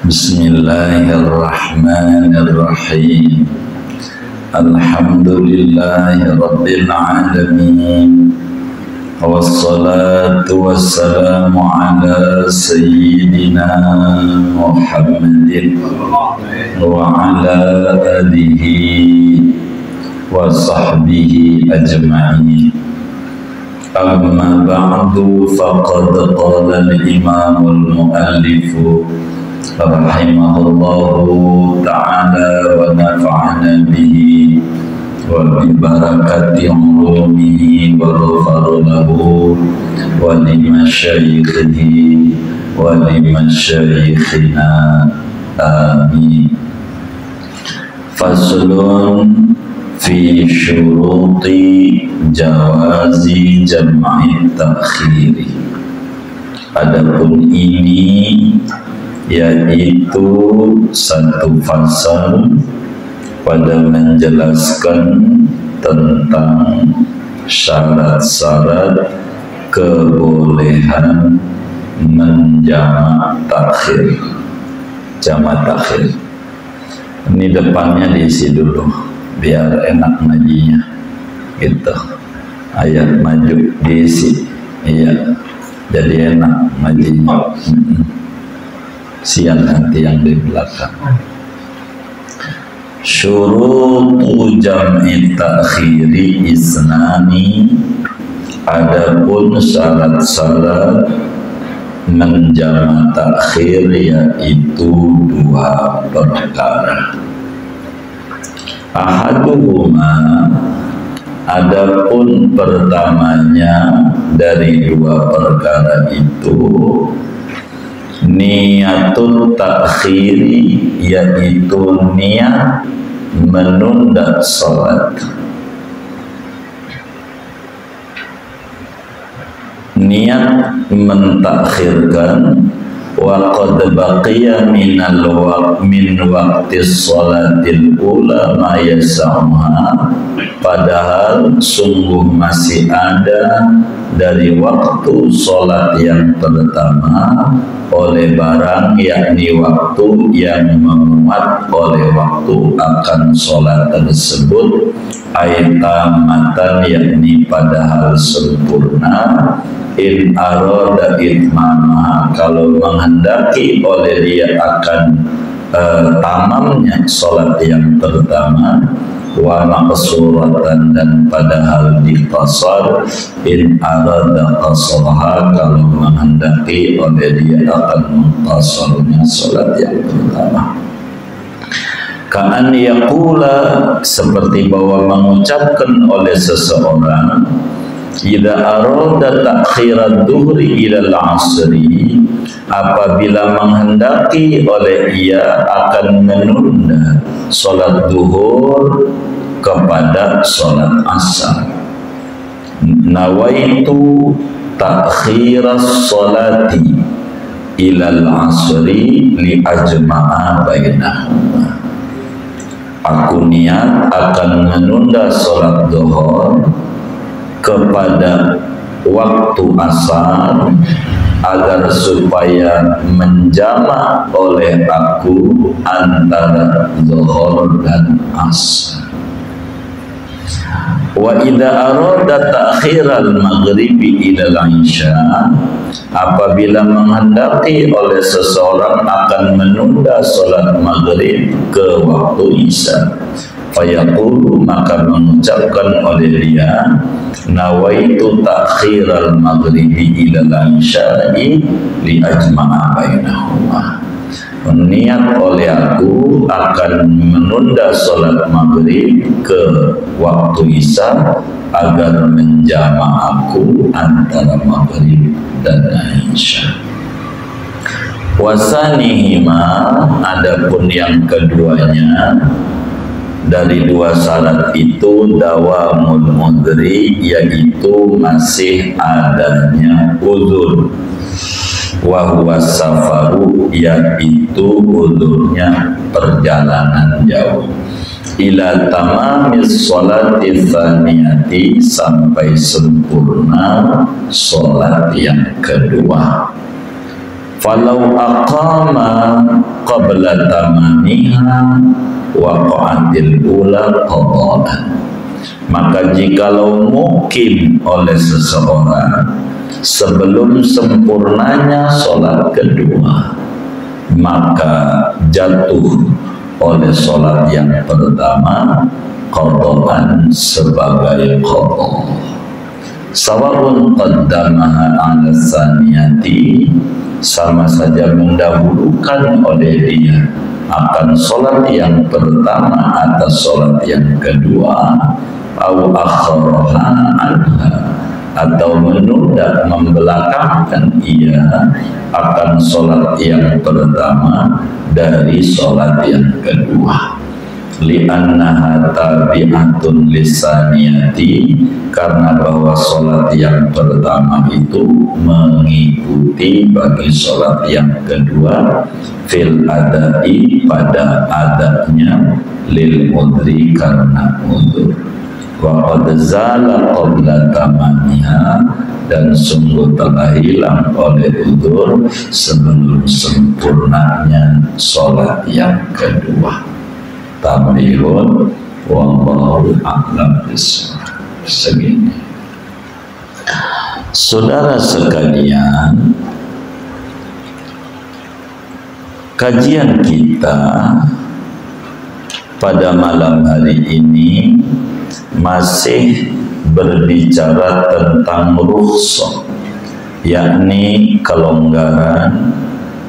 Bismillahirrahmanirrahim. Alhamdulillahi rabbil alamin. Wassalatu wassalamu ala sayyidina Muhammadin wa ala alihi wa sahbihi ajma'in. Amma ba'du, faqad qala al-imam al-muallif rahimahullahu ta'ala wa nafa'ana bihi wa bi barakati ulumihi wa ghafara lahu wa li masyayikhihi wa li masyayikhina amin. Faslun fi syuruti jawazi jam'i takhiri. Adapun ini yaitu satu fasal pada menjelaskan tentang syarat-syarat kebolehan menjamak takhir. Jamak takhir ini depannya diisi dulu biar enak ngajinya gitu. Ayat maju diisi, iya, jadi enak ngajinya. Siang nanti yang di belakang. Syurutu jam'i takhiri isnani. Adapun syarat-syarat menjamak takhir yaitu dua perkara. Ahaduhuma, adapun pertamanya dari dua perkara itu niatun takhiri, yaitu niat menunda salat. Niat mentakhirkan wa qad baqiya min waqti sholatil ula ma yas'uha, padahal sungguh masih ada dari waktu sholat yang pertama oleh barang, yakni waktu yang memuat oleh waktu akan sholat tersebut, aitamatan, yakni padahal sempurna, in aroda itmama, kalau menghendaki oleh dia akan tamamnya sholat yang pertama, wa maqsuratan, dan padahal diqasar, in arada qasraha, kalau menghendaki oleh dia akan mengqasarnya salat yang pertama. Ka'an yaqula, seperti bahwa mengucapkan oleh seseorang, idza arada ta'khirad duhri ila al-'asri, apabila menghendaki oleh ia akan menunda salat duhur kepada salat asar. Nawaitu ta'khiras salati ila al-'asri li ajma'a bainahuma. Aku niat akan menunda salat duhur kepada waktu asar agar supaya menjamak oleh aku antara zuhur dan asar. Wa idza arada ta'khiral maghribi ila al-isya, apabila menghendaki oleh seseorang akan menunda salat maghrib ke waktu isya, fayaqulu, maka mengucapkan oleh dia, nawaitu ta'khiral maghribi ila al-isya'i li ajma'a bainahuma. Niat oleh aku akan menunda salat maghrib ke waktu isya agar menjamak aku antara maghrib dan isya. Wasanihima, adapun yang keduanya dari dua syarat itu, dawamul mudri, yaitu masih adanya uzur, wa huwa safaru, yaitu uzurnya perjalanan jauh, ila tamamis sholati tsaniyati, sampai sempurna sholat yang kedua. falau aqama qabla tamamiha waqa'atil ula qada'an. Maka jikalau mukim oleh seseorang sebelum sempurnanya sholat kedua, maka jatuh oleh sholat yang pertama qada'an sebagai qada'. Sawa'un qaddamaha 'ala tsaniyati, sama saja mendahulukan oleh dia akan sholat yang pertama atas sholat yang kedua, au akharaha anha, atau menunda membelakangkan ia akan sholat yang pertama dari sholat yang kedua. Li'annaha tabi'atun lisaniyati, karena bahwa sholat yang pertama itu mengikuti bagi sholat yang kedua, fil adai, pada adanya, lil udri, karena udur. Wa qad zala qabla tamamiha, dan sungguh telah hilang oleh udur sebelum sempurnanya sholat yang kedua. Tambilun wallahu a'lam bishawab. Segini. Saudara sekalian, kajian kita pada malam hari ini masih berbicara tentang rukhsah, yakni kelonggaran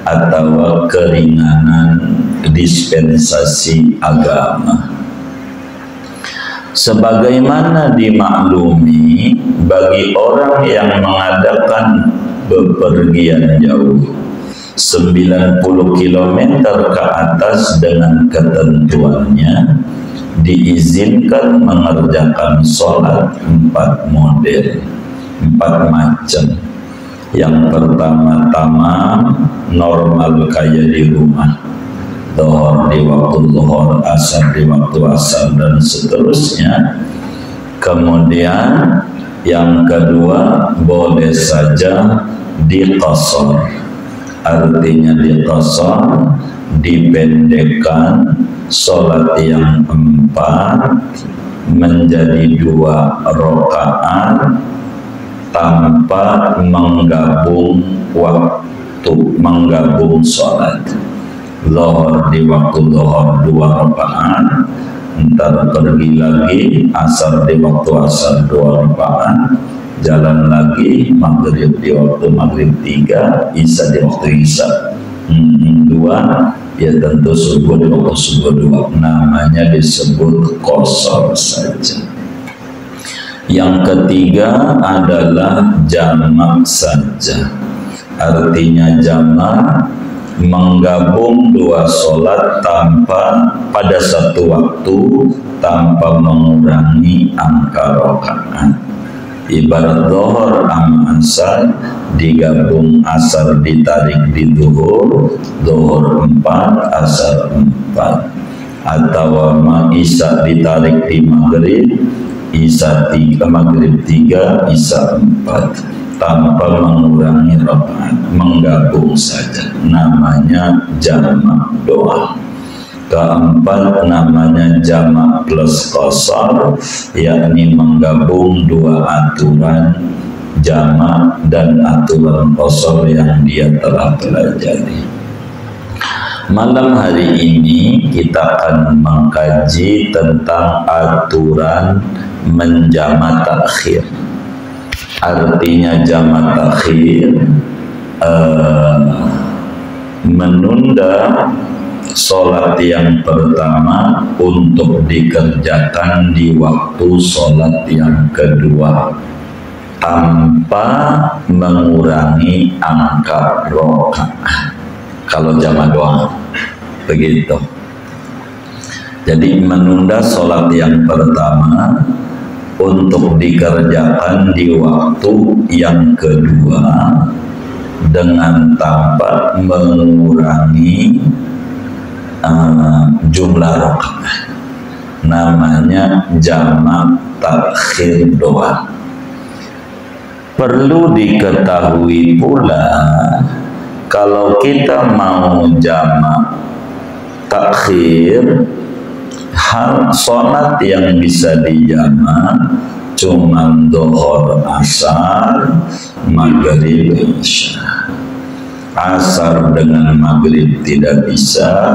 atau keringanan dispensasi agama. Sebagaimana dimaklumi, bagi orang yang mengadakan bepergian jauh 90 km ke atas dengan ketentuannya, diizinkan mengerjakan sholat 4 model, 4 macam. Yang pertama tamam, normal kayak di rumah, zuhur di waktu zuhur, asar di waktu asar, dan seterusnya. Kemudian yang kedua, boleh saja diqasar, artinya diqasar, dipendekkan sholat yang 4 menjadi 2 rakaat tanpa menggabung waktu, menggabung sholat. Zuhur di waktu zuhur 2 rakaat, ntar pergi lagi, asar di waktu asar 2 rakaat, jalan lagi, maghrib di waktu maghrib 3, isya di waktu isya 2, ya tentu subuh di waktu subuh 2. Namanya disebut qasar saja. Yang ketiga adalah jamak saja, artinya jamak menggabung 2 sholat tanpa pada satu waktu, tanpa mengurangi angka rakaat. Ibarat zuhur sama asar digabung, asar ditarik di zuhur, zuhur 4, asar 4, atau isya ditarik di maghrib, isya 3, maghrib 3, isya 4, tanpa mengurangi rakaat, menggabung saja, namanya jamak doang. Keempat namanya jamak plus qasar, yakni menggabung 2 aturan jamak dan aturan qasar yang dia telah pelajari. Malam hari ini kita akan mengkaji tentang aturan menjamak takhir. Artinya jamak takhir, menunda sholat yang pertama untuk dikerjakan di waktu sholat yang kedua tanpa mengurangi angka rakaat. Kalau jamak doang begitu. Jadi menunda sholat yang pertama untuk dikerjakan di waktu yang kedua dengan tanpa mengurangi jumlah rakaat, namanya jamak takhir doang. Perlu diketahui pula kalau kita mau jamak takhir, sholat yang bisa dijamak cuma dhuhur, asar, maghrib, isya. Asar dengan maghrib tidak bisa,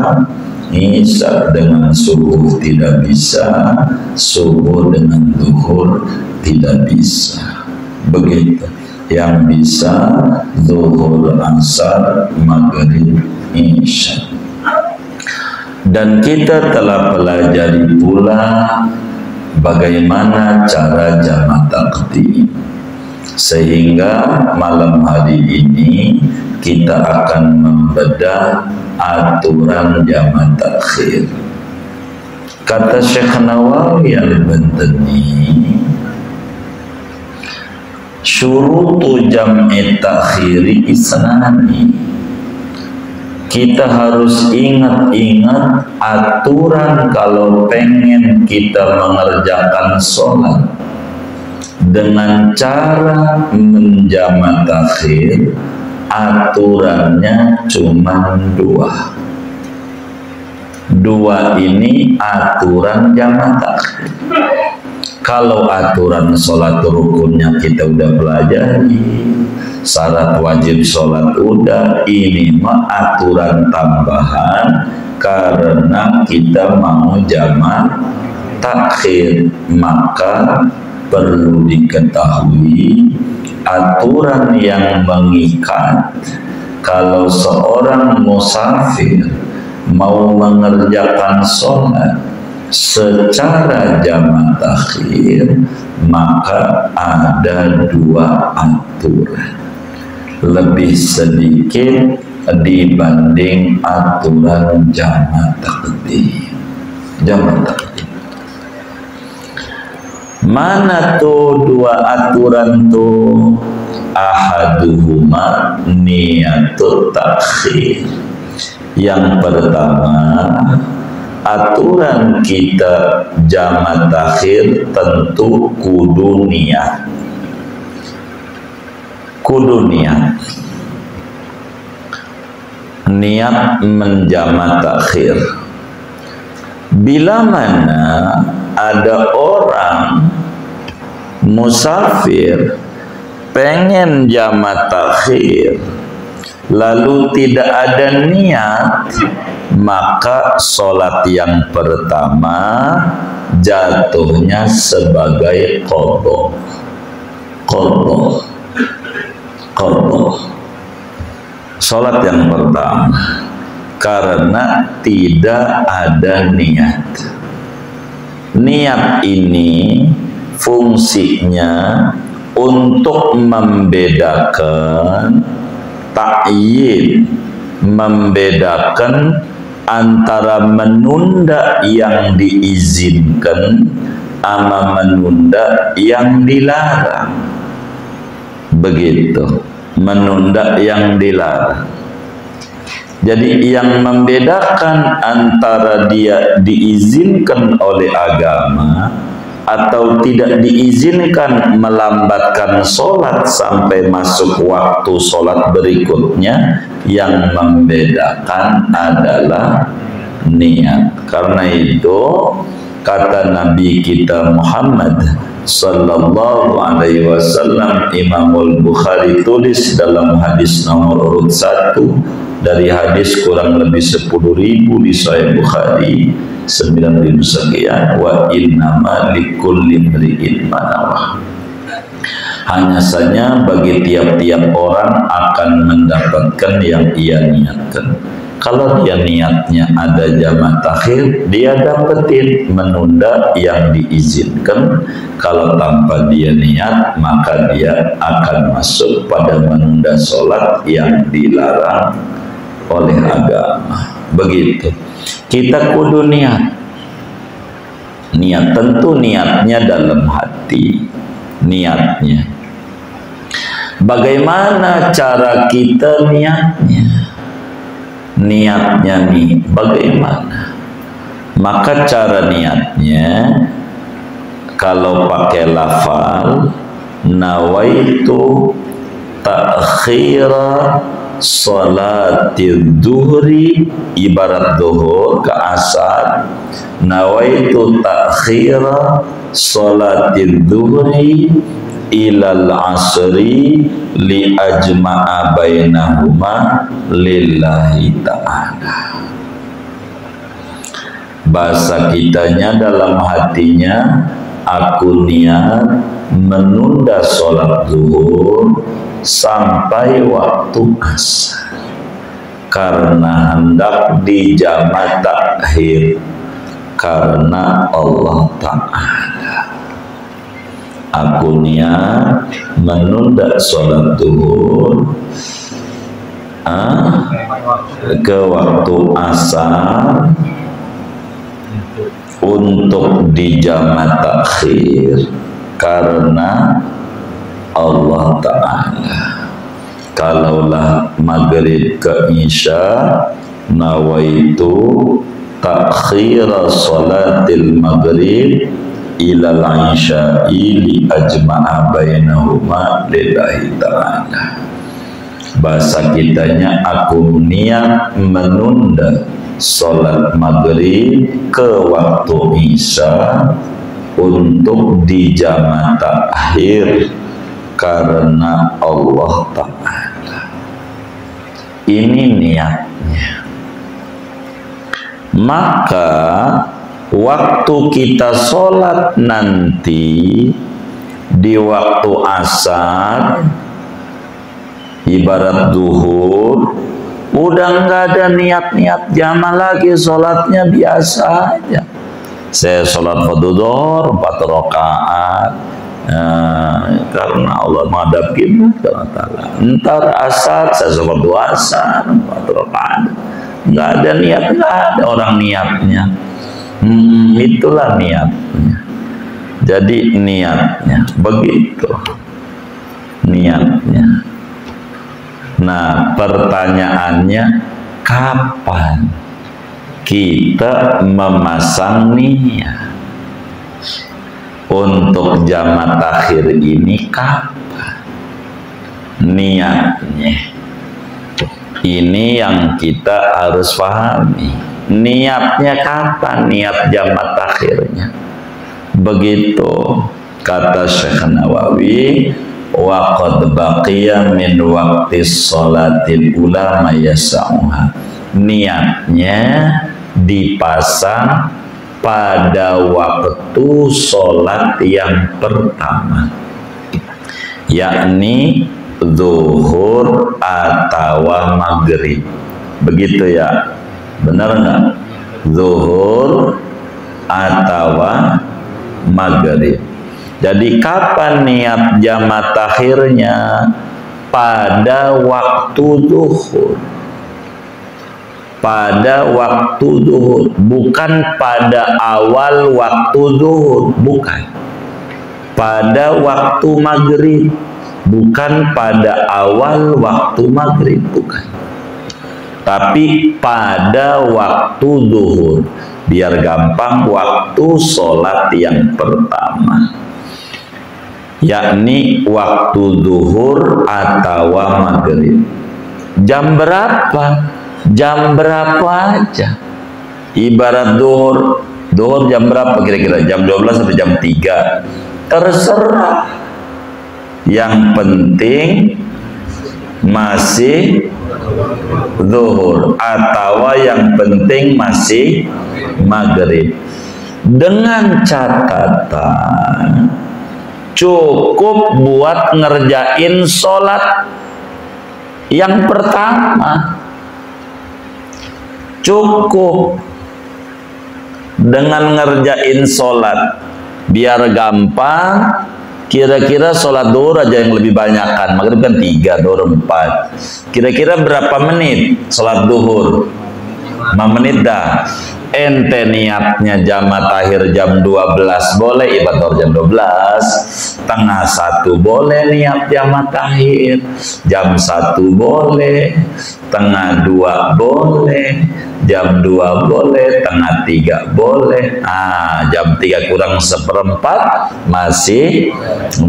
isya dengan subuh tidak bisa, subuh dengan zuhur tidak bisa. Begitu. Yang bisa zuhur, asar, maghrib, isya. Dan kita telah pelajari pula bagaimana cara jamak takdim, sehingga malam hari ini kita akan membedah aturan jamak takhir. Kata Syekh Nawawi Al-Bantani, syurutu jam'i takhiri isnani. Kita harus ingat-ingat aturan kalau pengen kita mengerjakan sholat dengan cara menjamak takhir. Aturannya cuma dua. Dua ini aturan jamak takhir. Kalau aturan sholat rukunnya kita udah pelajari, syarat wajib sholat udah, ini mah aturan tambahan karena kita mau jamak takhir. Maka perlu diketahui aturan yang mengikat kalau seorang musafir mau mengerjakan sholat secara jamak takhir, maka ada dua aturan lebih sedikit dibanding aturan jamak takdim. Jamak takdim mana tuh dua aturan tuh? Ahaduhuma niyatut takhir. Yang pertama, aturan kita jamak takhir tentu kudu niat. Kudu niat. Niat menjamak takhir. Bila mana ada orang musafir pengen jamak takhir lalu tidak ada niat, maka sholat yang pertama jatuhnya sebagai qadha. Sholat yang pertama karena tidak ada niat. Niat ini fungsinya untuk membedakan ta'yin, membedakan antara menunda yang diizinkan sama menunda yang dilarang. Begitu, menunda yang dilarang. Jadi yang membedakan antara dia diizinkan oleh agama atau tidak diizinkan melambatkan sholat sampai masuk waktu sholat berikutnya, yang membedakan adalah niat. Karena itu kata Nabi kita Muhammad sallallahu alaihi wasallam, Imamul Bukhari tulis dalam hadis nomor urut 1 dari hadis kurang lebih 10.000 di Sahih Bukhari 9.000 sekian, wa innama likulli imri'in ma nawa. Hanya saja bagi tiap-tiap orang akan mendapatkan yang ia niatkan. Kalau dia niatnya ada jamak takhir, dia dapetin menunda yang diizinkan. Kalau tanpa dia niat, maka dia akan masuk pada menunda sholat yang dilarang oleh agama. Begitu. Kita kudu niat. Niat tentu niatnya dalam hati. Niatnya. Bagaimana cara kita niatnya? Niatnya nih bagaimana? Maka cara niatnya kalau pakai lafal nawaitu ta'khira salatid duhri, ibarat duhur ke asar, nawaitu ta'khira salatid duhri ilal asri li ajma'a bainahuma lillahi ta'ala. Bahasa kitanya dalam hatinya, aku niat menunda sholat zuhur sampai waktu asar karena hendak dijamak takhir karena Allah Ta'ala. Aku niat menunda sholat zuhur ke waktu asar untuk dijamak takhir karena Allah Ta'ala. Kalaulah maghrib ke isya, nawaitu takhira salatil maghrib ilal isya'i li ajma'a bainahuma lillahi ta'ala. Bahasa kitanya, aku niat menunda salat maghrib ke waktu isya untuk dijamak takhir karena Allah Ta'ala. Ini niatnya. Maka waktu kita sholat nanti di waktu asar, ibarat duhur, udah nggak ada niat-niat jamaah lagi, sholatnya biasa aja. Saya sholat fardu dhuhr 4 rakaat karena Allah menghadap kiblat Allah Ta'ala. Ntar asar saya sholat 2 asar 4 rakaat. Nggak ada niat, nggak ada orang niatnya. Itulah niatnya. Jadi niatnya begitu, niatnya. Nah, pertanyaannya, kapan kita memasang niat untuk jamak takhir ini? Kapan niatnya? Ini yang kita harus pahami. Niatnya kapan? Niat jamak takhirnya. Begitu kata Syekh Nawawi, wa qad baqiya min waqti sholatil ula ma yasa'uha. Niatnya dipasang pada waktu sholat yang pertama, yakni zuhur atau maghrib. Begitu ya, benar nggak? Zuhur atau maghrib. Jadi kapan niat jamak takhirnya? Pada waktu zuhur. Pada waktu zuhur, bukan pada awal waktu zuhur, bukan. Pada waktu maghrib, bukan pada awal waktu maghrib, bukan. Tapi pada waktu zuhur, biar gampang, waktu sholat yang pertama, yakni waktu zuhur atau maghrib. Jam berapa? Jam berapa aja. Ibarat zuhur, zuhur jam berapa kira-kira? Jam 12 atau jam 3? Terserah. Yang penting masih zuhur, atau yang penting masih maghrib. Dengan catatan cukup buat ngerjain sholat yang pertama. Cukup dengan ngerjain sholat, biar gampang. Kira-kira sholat duhur aja yang lebih banyak kan, maghrib kan 3, duhur 4. Kira-kira berapa menit sholat duhur? 5 menit dah. Ente niatnya jamak takhir jam 12 boleh, ibadah jam 12, setengah 1 boleh niat jamak takhir, jam 1 boleh, setengah 2 boleh, jam 2 boleh, setengah 3 boleh, jam 3 kurang 1/4 masih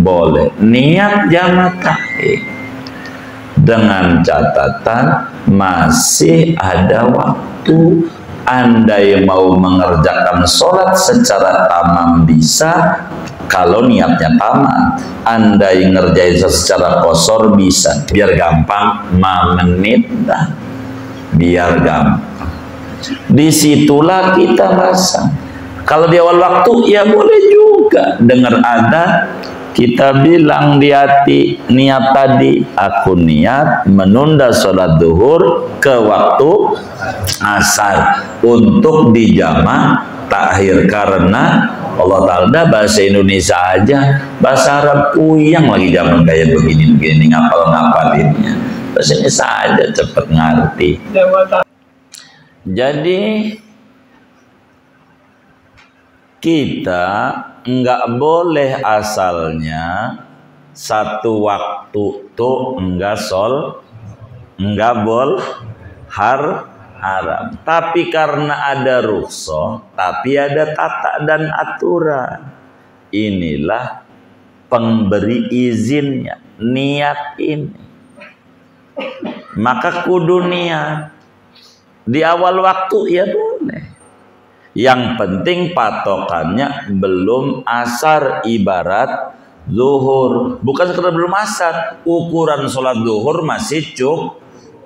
boleh niat jamak takhir. dengan catatan masih ada waktu. Andai mau mengerjakan sholat secara tamam bisa, kalau niatnya tamam. Andai ngerjain secara kosor bisa, biar gampang, 5 menit dah, biar gampang. Disitulah kita pasang. Kalau di awal waktu ya boleh juga. Dengar ada, kita bilang di hati niat tadi, aku niat menunda sholat duhur ke waktu asar untuk dijamak takhir, karena Allah Ta'ala bahasa Indonesia aja, bahasa Arab puyang lagi zaman kayak begini-begini ngapal-ngapalinnya. Bahasa Indonesia aja cepet ngerti. Jadi kita nggak boleh asalnya satu waktu tuh enggak haram, tapi karena ada rukhsah, tapi ada tata dan aturan. Inilah pemberi izinnya, niat ini. Maka kudu niat di awal waktu ya boleh. Yang penting patokannya belum asar, ibarat zuhur. Bukan sekedar belum asar, ukuran sholat zuhur masih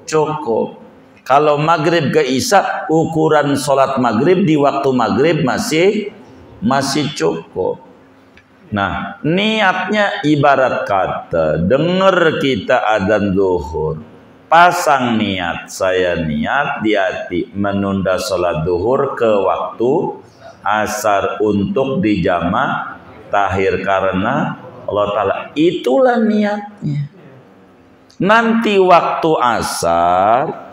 cukup. Kalau maghrib ke isya, ukuran sholat maghrib di waktu maghrib masih cukup. Nah, niatnya ibarat kata, dengar kita adzan zuhur, pasang niat, saya niat di hati menunda sholat duhur ke waktu asar untuk dijamak takhir karena Allah Ta'ala. Itulah niatnya. Nanti waktu asar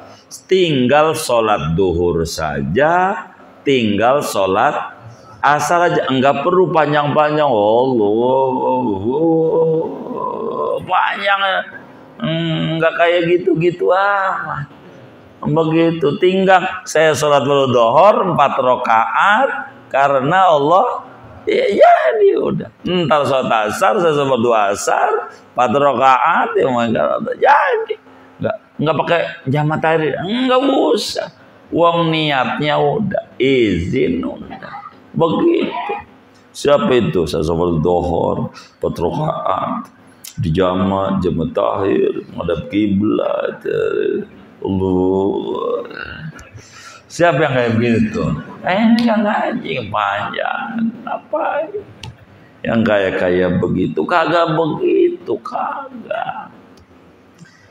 tinggal sholat duhur saja, tinggal sholat asar aja, enggak perlu panjang-panjang. Panjang. Enggak kayak gitu-gitu amat. Begitu tinggal saya sholat duhur 4 rakaat karena Allah ya jadi udah. Ntar sholat asar saya sholat 2 asar 4 rakaat ya jadi. Enggak pakai jamak takhir, enggak usah. Uang niatnya udah, izin udah. Begitu. Siapa itu? Saya sholat duhur 4 rakaat di jamak takhir menghadap kiblat. Allah. Siapa yang kayak begitu? Yang ngaji panjang apa? Yang kayak begitu kagak begitu, kagak.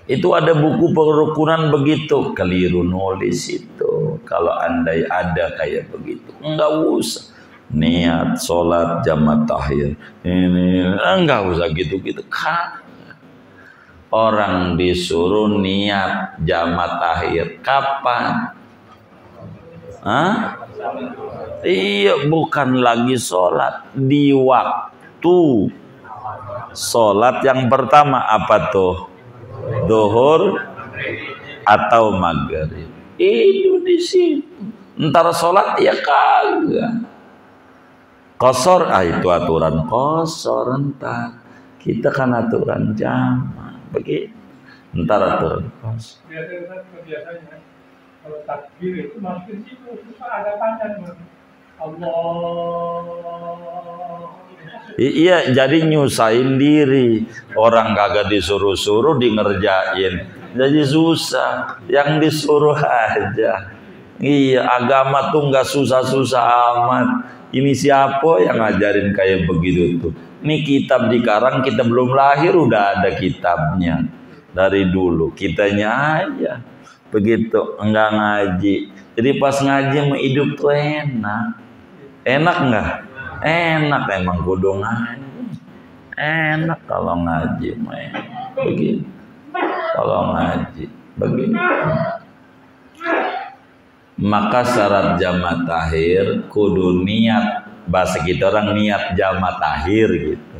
Itu ada buku perukunan begitu, keliru nulis itu. Kalau andai ada kayak begitu, enggak usah. Niat sholat jamak takhir ini enggak usah gitu-gitu kan. Orang disuruh niat jamak takhir kapan? Iya, bukan lagi sholat, di waktu sholat yang pertama apa tuh? Duhur atau maghrib. Itu di situ. Ntar sholat ya kagak. Qasar, itu aturan qasar. Entar kita kan aturan jamak begitu. Entar aturan qasar. Biasanya kalau takbir itu makin situ susah, agak panjang. Allah. Iya, jadi nyusahin diri. Orang kagak disuruh-suruh di ngerjain, jadi susah. Yang disuruh aja. Iya, agama tuh nggak susah-susah amat. Ini siapa yang ngajarin kayak begitu tuh? Ini kitab dikarang, kita belum lahir udah ada kitabnya dari dulu. Kitanya aja begitu, enggak ngaji. Jadi pas ngaji mau hidup tuh enak. Enak enggak? Enak, emang kudu ngaji. Enak kalau ngaji main begitu. Kalau ngaji begitu. Maka syarat jamak takhir kudu niat, bahasa kita orang niat jamak takhir gitu.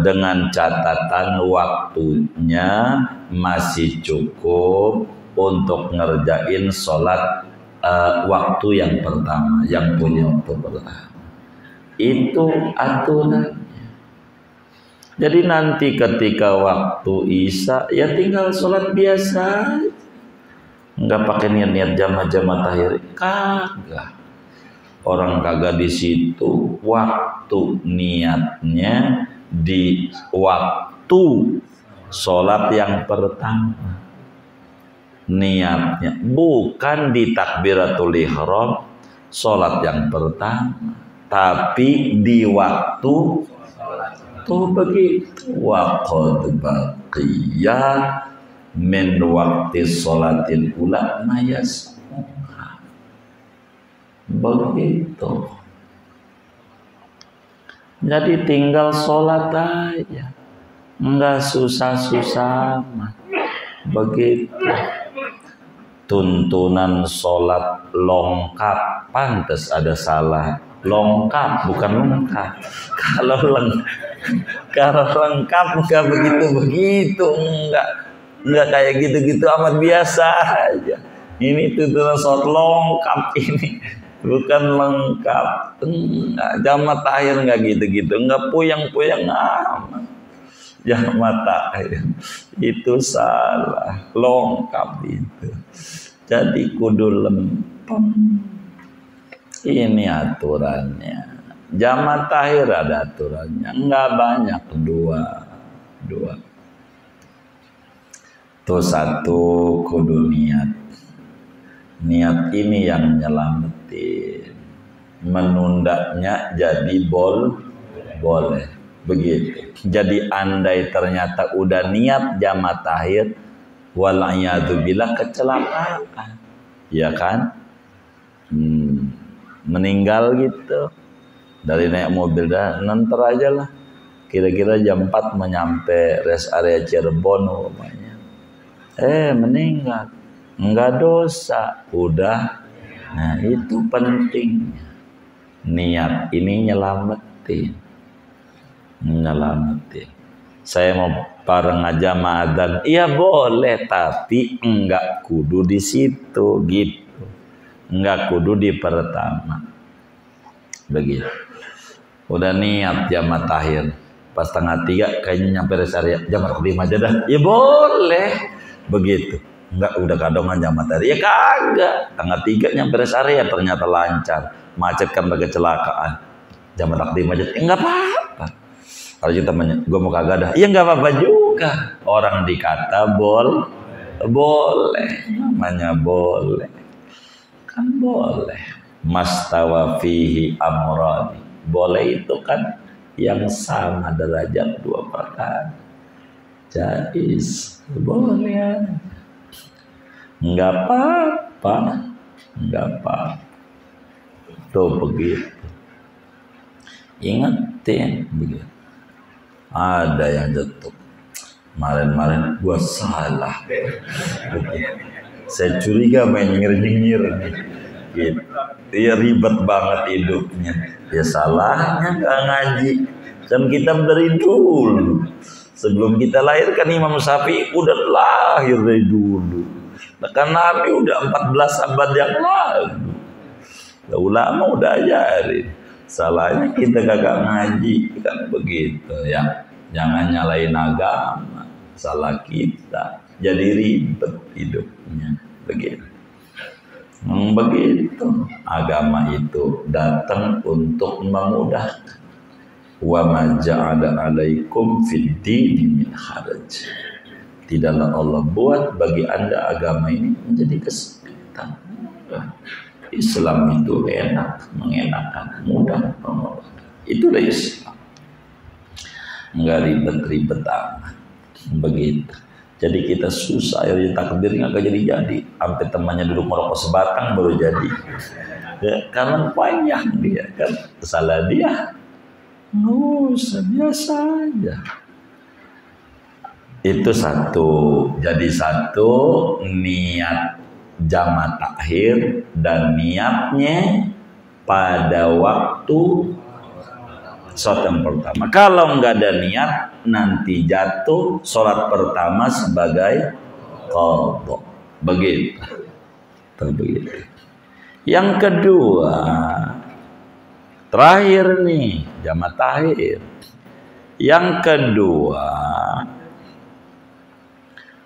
Dengan catatan waktunya masih cukup untuk ngerjain sholat waktu yang pertama, yang punya waktu pertama. Itu aturannya. Jadi nanti ketika waktu Isya ya tinggal sholat biasa, nggak pakai niat-niat jamaah tahir. Kagak, orang kagak di situ. Waktu niatnya di waktu sholat yang pertama. Niatnya bukan di takbiratul ihram sholat yang pertama, tapi di waktu tuh begitu. Waqad baqiya min waqti sholatil ula mayas, begitu. Jadi tinggal sholat aja, nggak susah-susah mah. Begitu. Tuntunan sholat lengkap, pantas ada salah. Lengkap bukan lengkap. Kalau lengkap nggak begitu, nggak kayak gitu amat, biasa aja. Ini tuntunan sholat lengkap, ini bukan lengkap. Enggak, jamaah tahir nggak gitu, nggak puyang amat. Jamaah tahir itu salah, lengkap itu. Jadi kudu lempeng. Ini aturannya. Jamaah tahir ada aturannya, enggak banyak, dua. Tuh satu, kudu niat. Niat ini yang nyelamatin. Menundanya jadi boleh. Begitu. Jadi andai ternyata udah niat jamaah tahir, wala'iyadzubillah kecelakaan, ya kan? Meninggal gitu dari naik mobil, dah nanti aja lah, kira-kira jam 4 menyampe rest area Cirebon umpamanya, meninggal, enggak dosa, udah. Nah itu pentingnya, niat ini nyelamatin. Saya mau bareng aja ma'adzan, iya boleh, tapi enggak kudu di situ gitu, enggak kudu di pertama. Begitu. Udah niat jamaah tahir, pas setengah 3 kayaknya nyampe rest area, jam 5 aja dah, ya boleh. Begitu. Enggak, udah kadongan jamaah tahir, ya kagak. Setengah 3 nyampe rest area, ternyata lancar, macet kan ada kecelakaan, jamaah takdim aja, enggak apa-apa. Kalau kita tanya, gue mau kagak dah, iya nggak apa-apa juga. Orang dikata boleh, namanya boleh, kan boleh. Mastawa fihi amrani, boleh itu kan yang sama derajat dua perkara. Jais, boleh, nggak apa-apa. Tuh begitu. Ingetin begitu. Ada yang jatuh. Kemarin gua salah. Saya curiga main nyengir-nyengir gitu. Dia ribet banget hidupnya. Ya salahnya nggak ngaji. Kan kita dari dulu. Sebelum kita lahir kan Imam Syafi'i udah lahir dari dulu. Bahkan Nabi udah 14 abad yang lalu. Ulama udah ajarin. Salahnya kita kagak ngaji, kan begitu ya. Jangan nyalain agama, salah kita. Jadi ribet hidupnya, begitu. Begitu. Agama itu datang untuk memudahkan. Wa ma ja'ala 'alaikum fid dini min haraj. Tidaklah Allah buat bagi Anda agama ini menjadi kesulitan. Islam itu enak, mengenakan, mudah, memudahkan. Itulah Islam. Enggak ribet-ribet amat. Begitu. Jadi kita susah ya takbir nggak jadi. Sampai temannya duduk merokok sebatang baru jadi. Ya, karena panjang dia kan, salah dia. Biasa aja. Itu satu. Jadi satu, niat jamaah takhir dan niatnya pada waktu sholat yang pertama. Kalau nggak ada niat, nanti jatuh sholat pertama sebagai qadha. Begitu. Yang kedua, terakhir nih jamaah takhir. Yang kedua,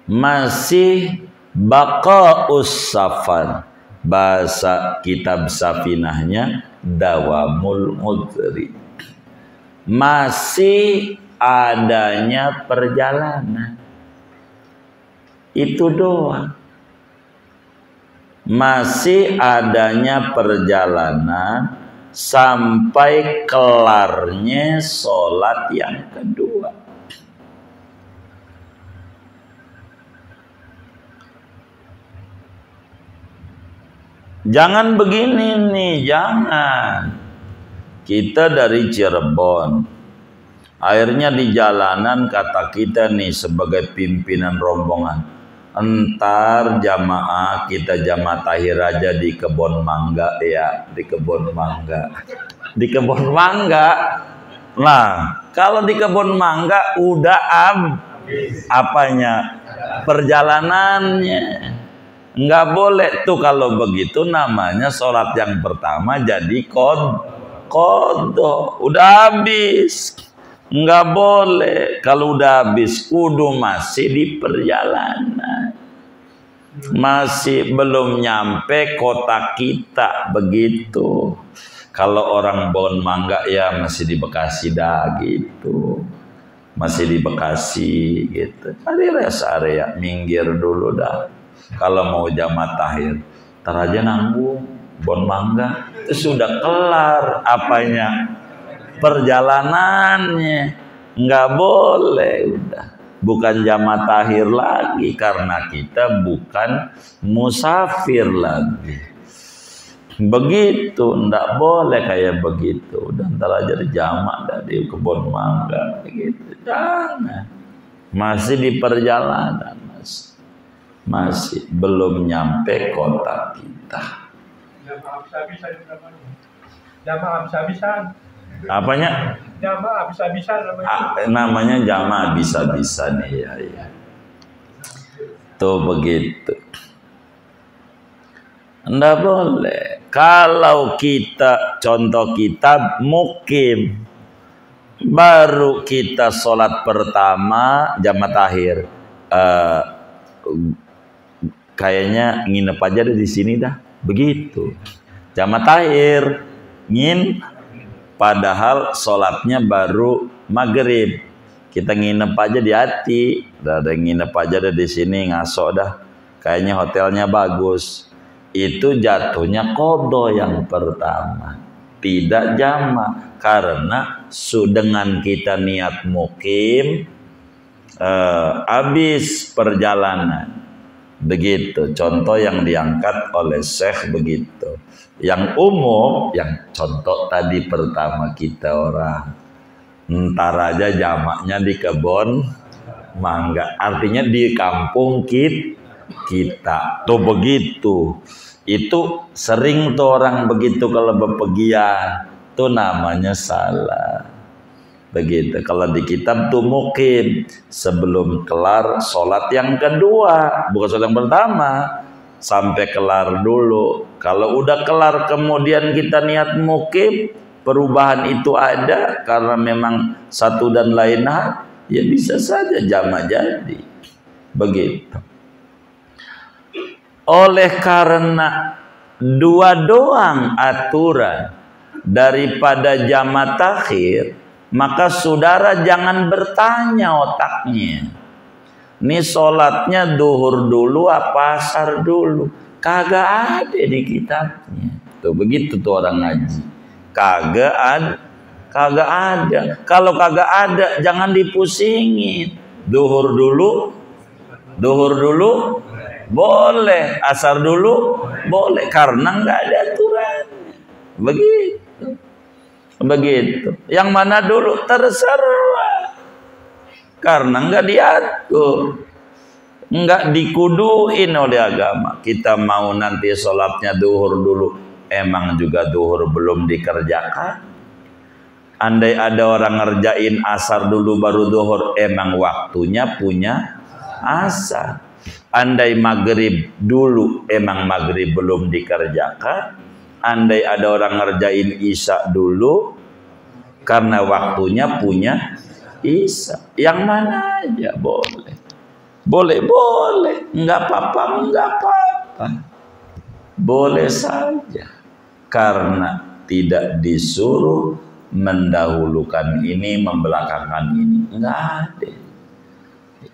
masih baqa'us safar. Bahasa kitab Safinahnya dawamul mudri. Masih adanya perjalanan. Itu doang. Masih adanya perjalanan sampai kelarnya sholat yang kedua. Jangan begini nih, jangan. Kita dari Cirebon, akhirnya di jalanan kata kita nih sebagai pimpinan rombongan, entar jamaah kita jamaah tahir aja di kebun mangga ya, di kebun mangga. Di kebun mangga. Nah, kalau di kebun mangga udah apanya? Perjalanannya. Nggak boleh tuh kalau begitu, namanya sholat yang pertama jadi kodok. Udah habis. Nggak boleh. Kalau udah habis, kudu masih di perjalanan. Masih belum nyampe kota kita, begitu. Kalau orang Bon Mangga ya masih di Bekasi dah gitu. Masih di Bekasi gitu. Ada rest area, minggir dulu dah. Kalau mau jamaah tahir, ntar aja nanggung Bon Mangga. Itu sudah kelar apanya? Perjalanannya. Nggak boleh udah. Bukan jamaah tahir lagi karena kita bukan musafir lagi. Begitu, ndak boleh kayak begitu. Udah ntar aja di jamaah dari kebun mangga begitu. Jangan. Masih di perjalanan, masih belum nyampe kota kita. Jamaah habis-habisan namanya. Jamaah habis-habisan. Apanya? Jamaah habis-habisan namanya. Namanya jamaah habis-habisan ya. Tuh begitu. Nggak boleh. Kalau kita, contoh kita mukim, baru kita sholat pertama jamaah tahir, kayaknya nginep aja deh di sini dah, begitu. Jamaah tahir padahal sholatnya baru maghrib, kita nginep aja di hati, dah nginep aja deh di sini, ngaso dah, kayaknya hotelnya bagus. Itu jatuhnya qadha yang pertama, tidak jamaah, karena dengan kita niat mukim habis perjalanan. Begitu contoh yang diangkat oleh Syekh begitu. Yang umum, yang contoh tadi pertama kita orang ntar aja jamaknya di kebun mangga, artinya di kampung kita tuh begitu. Itu sering tuh orang begitu kalau bepergian, tuh namanya salah. Begitu. Kalau di kitab tuh mukim sebelum kelar sholat yang kedua, bukan sholat yang pertama, sampai kelar dulu. Kalau udah kelar kemudian kita niat mukim, perubahan itu ada karena memang satu dan lain hal, ya bisa saja jamaah jadi. Begitu. Oleh karena dua doang aturan daripada jamaah takhir, maka saudara jangan bertanya otaknya, ini sholatnya duhur dulu apa asar dulu, kagak ada di kitabnya. Tuh begitu tuh orang ngaji, kagak ada. Kalau kagak ada jangan dipusingin. Duhur dulu boleh, asar dulu boleh, karena nggak ada aturannya. Begitu. Yang mana dulu terserah, karena nggak diatur, nggak dikuduin oleh agama. Kita mau nanti sholatnya duhur dulu, emang juga duhur belum dikerjakan. Andai ada orang ngerjain asar dulu baru duhur, emang waktunya punya asar. Andai maghrib dulu, emang maghrib belum dikerjakan. Andai ada orang ngerjain isya dulu, karena waktunya punya Isa. Yang mana aja boleh. Boleh, enggak apa-apa. Boleh saja. Karena tidak disuruh mendahulukan ini, membelakangkan ini. Enggak ada.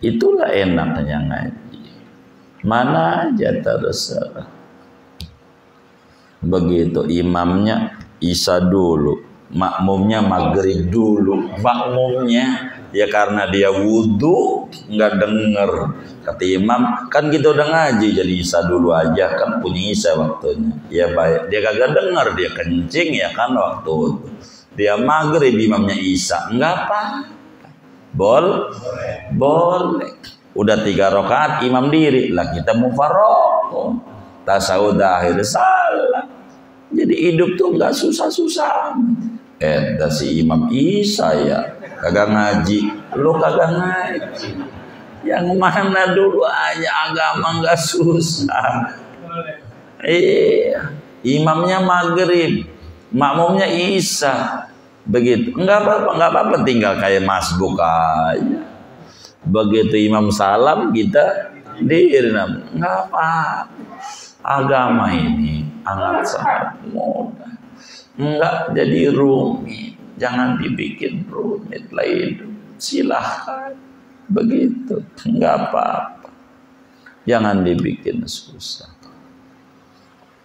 Itulah enaknya ngaji. Mana aja terserah. Begitu imamnya Isa dulu, makmumnya maghrib dulu. Makmumnya ya karena dia wudhu nggak denger. Kata imam, kan kita udah ngaji jadi Isa dulu aja, kan punya Isa waktunya. Ya baik, dia kagak denger, dia kencing ya kan waktu itu. Dia maghrib imamnya Isa, nggak apa-apa. Boleh. Udah 3 rakaat imam diri, lah kita mufarraqah. Tasawuf akhir salah. Jadi hidup tuh nggak susah-susah. Si Imam Isa ya kagak ngaji, lo kagak ngaji. Yang mana dulu aja agama nggak susah. Iya, imamnya maghrib, makmumnya Isa. Begitu, nggak apa-apa, tinggal kayak masbuk aja. Begitu imam salam kita diri, nggak apa. Agama ini sangat mudah, nggak jadi rumit. Jangan dibikin rumit lah hidup. Silahkan begitu, nggak apa-apa. Jangan dibikin susah.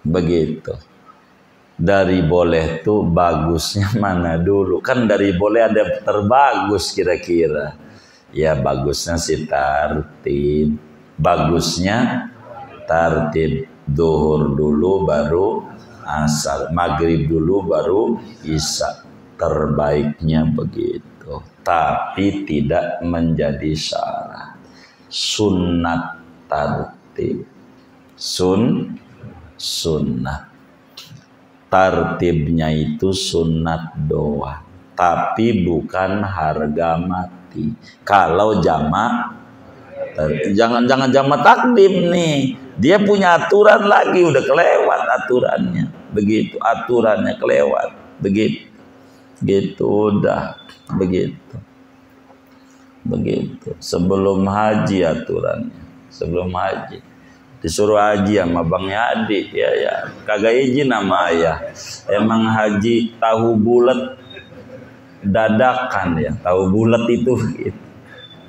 Begitu. Dari boleh tuh bagusnya mana dulu? Kan dari boleh ada terbagus kira-kira. Ya bagusnya si tartib. Bagusnya tartib. Zuhur dulu baru asar, maghrib dulu baru isya. Terbaiknya begitu. Tapi tidak menjadi syarat. Sunnat tartib. Sunnat. Tartibnya itu sunnat doa, tapi bukan harga mati. Kalau jamak, jangan jamak takdim nih. Dia punya aturan lagi, udah kelewat aturannya. Begitu aturannya kelewat, begitu. Gitu udah, begitu. Sebelum haji aturannya, sebelum haji. Disuruh haji sama Bang Yadi, ya kagak izin sama ayah. Emang haji tahu bulat dadakan ya, tahu bulat itu gitu.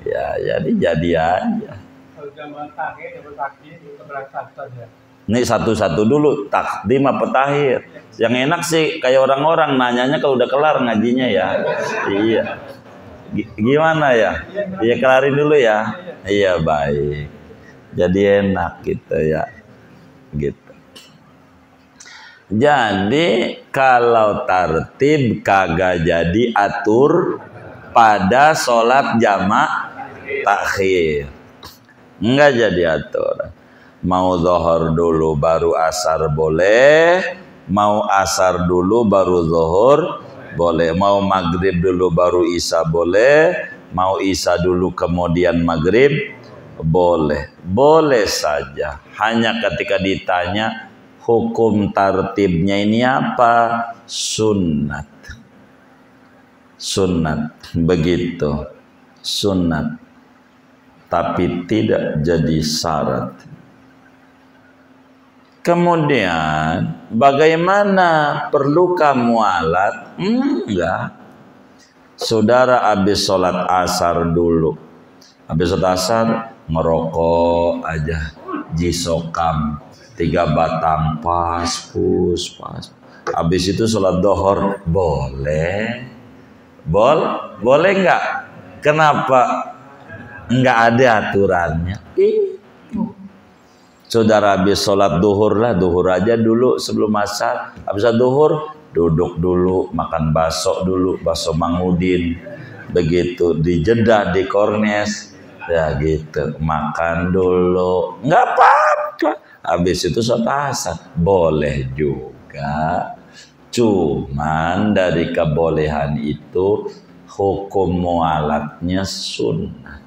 Ya jadi aja. Ini satu-satu dulu, takdim apa tahir. Yang enak sih kayak orang-orang nanyanya kalau udah kelar ngajinya ya. Iya. Gimana ya? Iya kelarin dulu ya. Iya baik. Jadi enak gitu ya. Gitu. Jadi kalau tartib kagak jadi atur pada sholat jamak takhir. Enggak jadi atur. Mau zuhur dulu baru asar boleh, mau asar dulu baru zuhur boleh, mau maghrib dulu baru isya boleh, mau isya dulu kemudian maghrib boleh saja. Hanya ketika ditanya hukum tartibnya ini apa? Sunnat begitu, sunnat, tapi tidak jadi syarat. Kemudian bagaimana, perlukah mualat? Enggak. Saudara habis sholat asar dulu, habis sholat asar ngerokok aja, jisokam 3 batang pas. Habis itu sholat dohor boleh enggak? Kenapa? Enggak ada aturannya. Saudara habis sholat duhur aja dulu sebelum asar. Habis duhur duduk dulu, makan bakso dulu, bakso Mang Udin. Begitu dijeda di kornes, ya gitu, makan dulu, nggak apa-apa. Habis itu sholat asar boleh juga. Cuman dari kebolehan itu hukum mualatnya sunnah.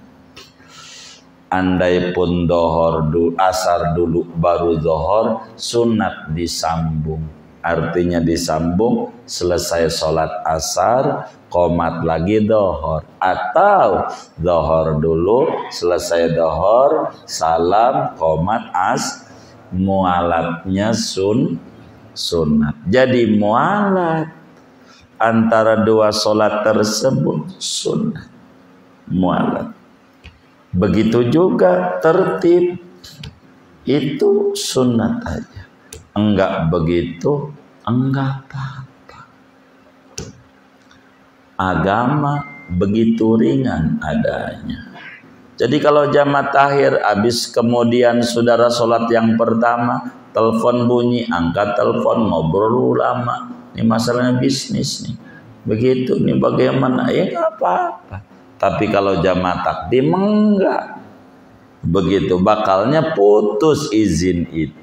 Andai pun dohor dulu, asar dulu baru dohor, sunat disambung. artinya disambung selesai sholat asar qomat lagi dohor, atau dohor dulu selesai dohor salam qomat mualatnya sunat. Jadi mualat antara dua sholat tersebut sunat mualat. Begitu juga tertib itu sunat aja. Enggak begitu, enggak apa-apa. Agama begitu ringan adanya. Jadi kalau jamaah takhir habis kemudian saudara sholat yang pertama, telepon bunyi, angkat telepon, ngobrol lama. Ini masalahnya bisnis nih. Begitu nih bagaimana? Ya enggak apa-apa. Tapi kalau jamaah takdim enggak. Begitu bakalnya putus izin itu.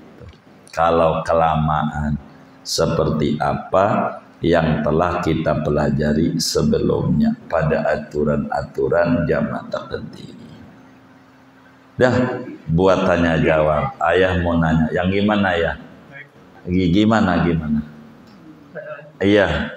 Kalau kelamaan seperti apa yang telah kita pelajari sebelumnya pada aturan-aturan jamaah takdim. Dah buat tanya jawab. Ayah mau nanya, yang gimana ya? Gimana? Iya.